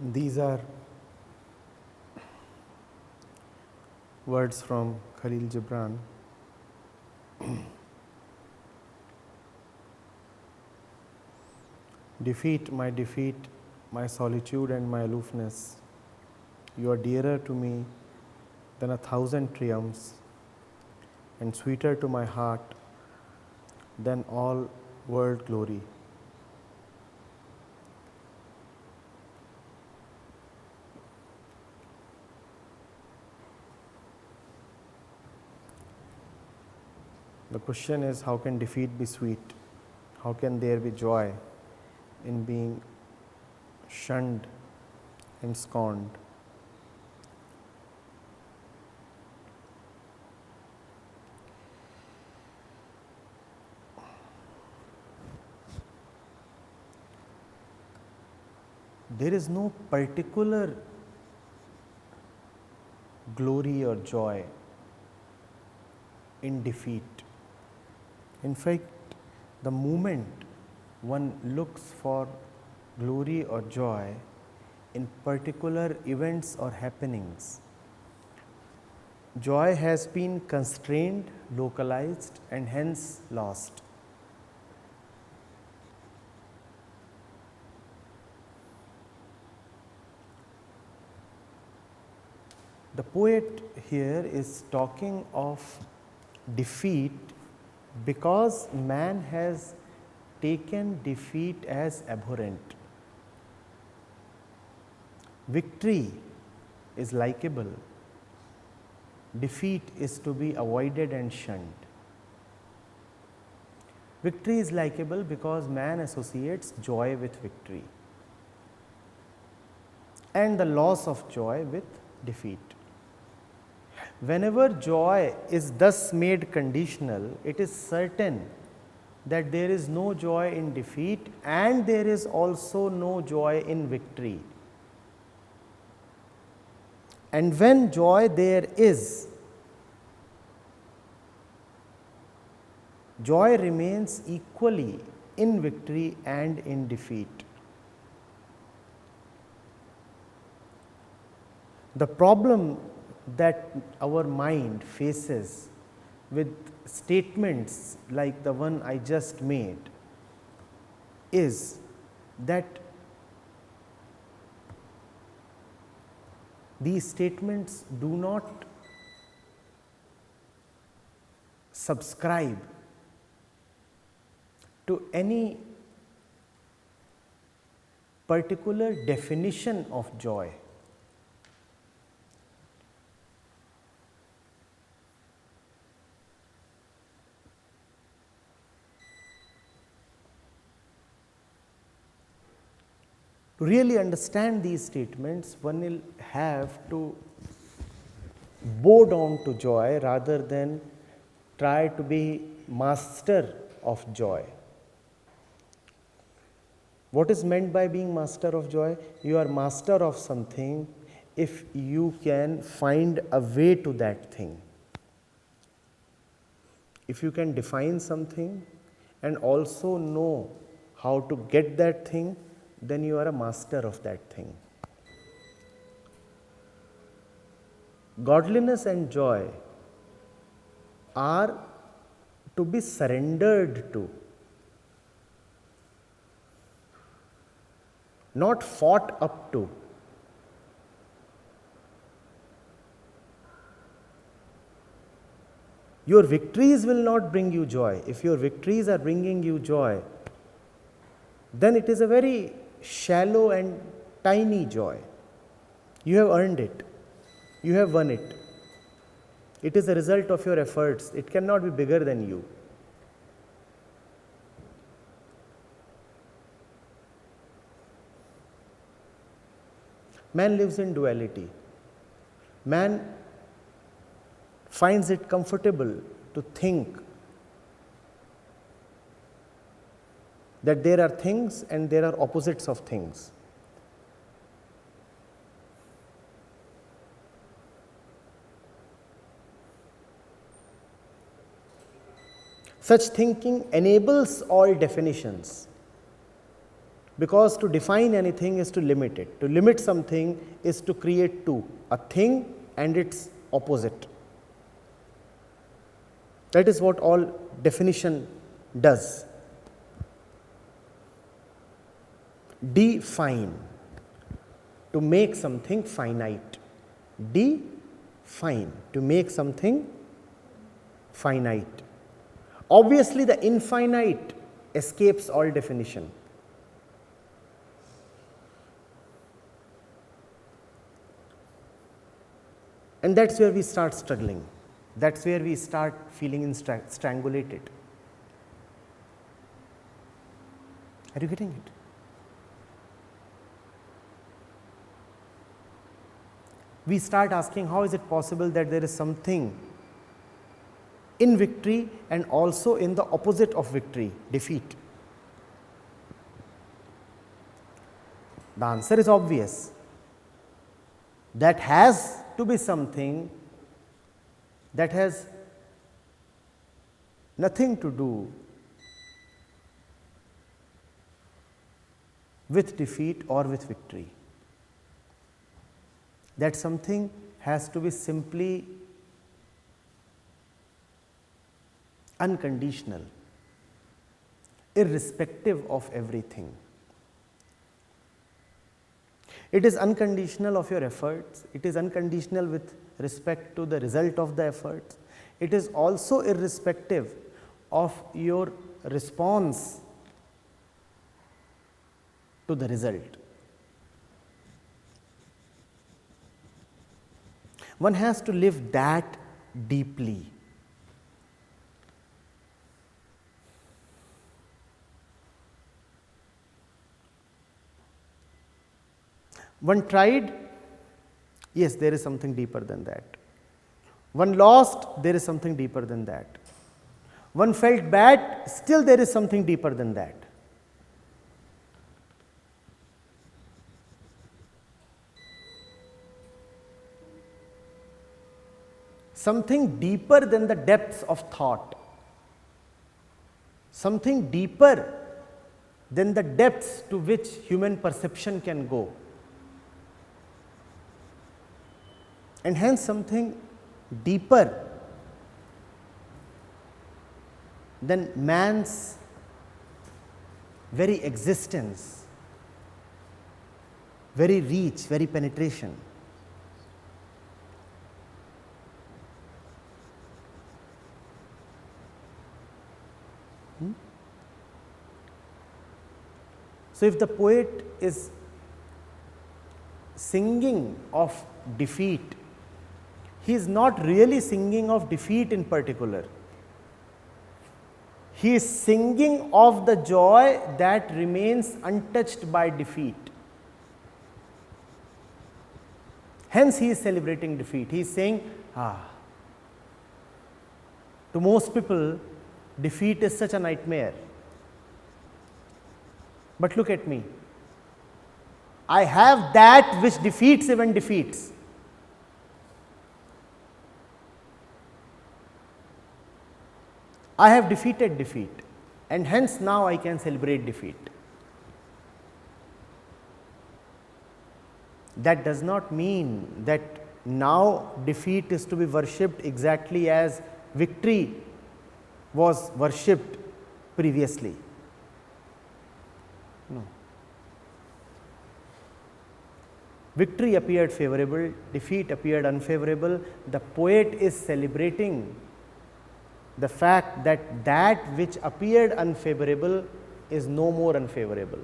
These are words from Khalil Gibran. Defeat, my solitude and my aloofness. You are dearer to me than 1,000 triumphs, and sweeter to my heart than all world glory. The question is, how can defeat be sweet? How can there be joy in being shunned and scorned? There is no particular glory or joy in defeat. In fact, the moment one looks for glory or joy in particular events or happenings, joy has been constrained, localized, and hence lost. The poet here is talking of defeat because man has taken defeat as abhorrent. Victory is likable, defeat is to be avoided and shunned. Victory is likable because man associates joy with victory, and the loss of joy with defeat. Whenever joy is thus made conditional, it is certain that there is no joy in defeat and there is also no joy in victory. And when joy there is, joy remains equally in victory and in defeat. The problem that our mind faces with statements like the one I just made is that these statements do not subscribe to any particular definition of joy. To really understand these statements, one will have to bow down to joy rather than try to be master of joy. What is meant by being master of joy? You are master of something if you can find a way to that thing. If you can define something and also know how to get that thing, then you are a master of that thing. Godliness and joy are to be surrendered to, not fought up to. Your victories will not bring you joy. If your victories are bringing you joy, then it is a very shallow and tiny joy. You have earned it. You have won it. It is a result of your efforts. It cannot be bigger than you. Man lives in duality. Man finds it comfortable to think that there are things and there are opposites of things. Such thinking enables all definitions, Because to define anything is to limit it. To limit something is to create two, a thing and its opposite. That is what all definition does. Define, to make something finite. Define, to make something finite. Obviously, the infinite escapes all definition. And that's where we start struggling. That's where we start feeling strangulated. Are you getting it? We start asking, how is it possible that there is something in victory and also in the opposite of victory, defeat? The answer is obvious. That has to be something that has nothing to do with defeat or with victory. That something has to be simply unconditional, irrespective of everything. It is unconditional of your efforts, it is unconditional with respect to the result of the efforts, it is also irrespective of your response to the result. One has to live that deeply. One tried, yes, there is something deeper than that. One lost, there is something deeper than that. One felt bad, still there is something deeper than that. Something deeper than the depths of thought. Something deeper than the depths to which human perception can go. And hence something deeper than man's very existence, very reach, very penetration. So, if the poet is singing of defeat, he is not really singing of defeat in particular. He is singing of the joy that remains untouched by defeat. Hence, he is celebrating defeat. He is saying, to most people, defeat is such a nightmare. But look at me. I have that which defeats even defeats. I have defeated defeat, and hence now I can celebrate defeat. That does not mean that now defeat is to be worshipped exactly as victory was worshipped previously. No. Victory appeared favorable, defeat appeared unfavorable. The poet is celebrating the fact that that which appeared unfavorable is no more unfavorable.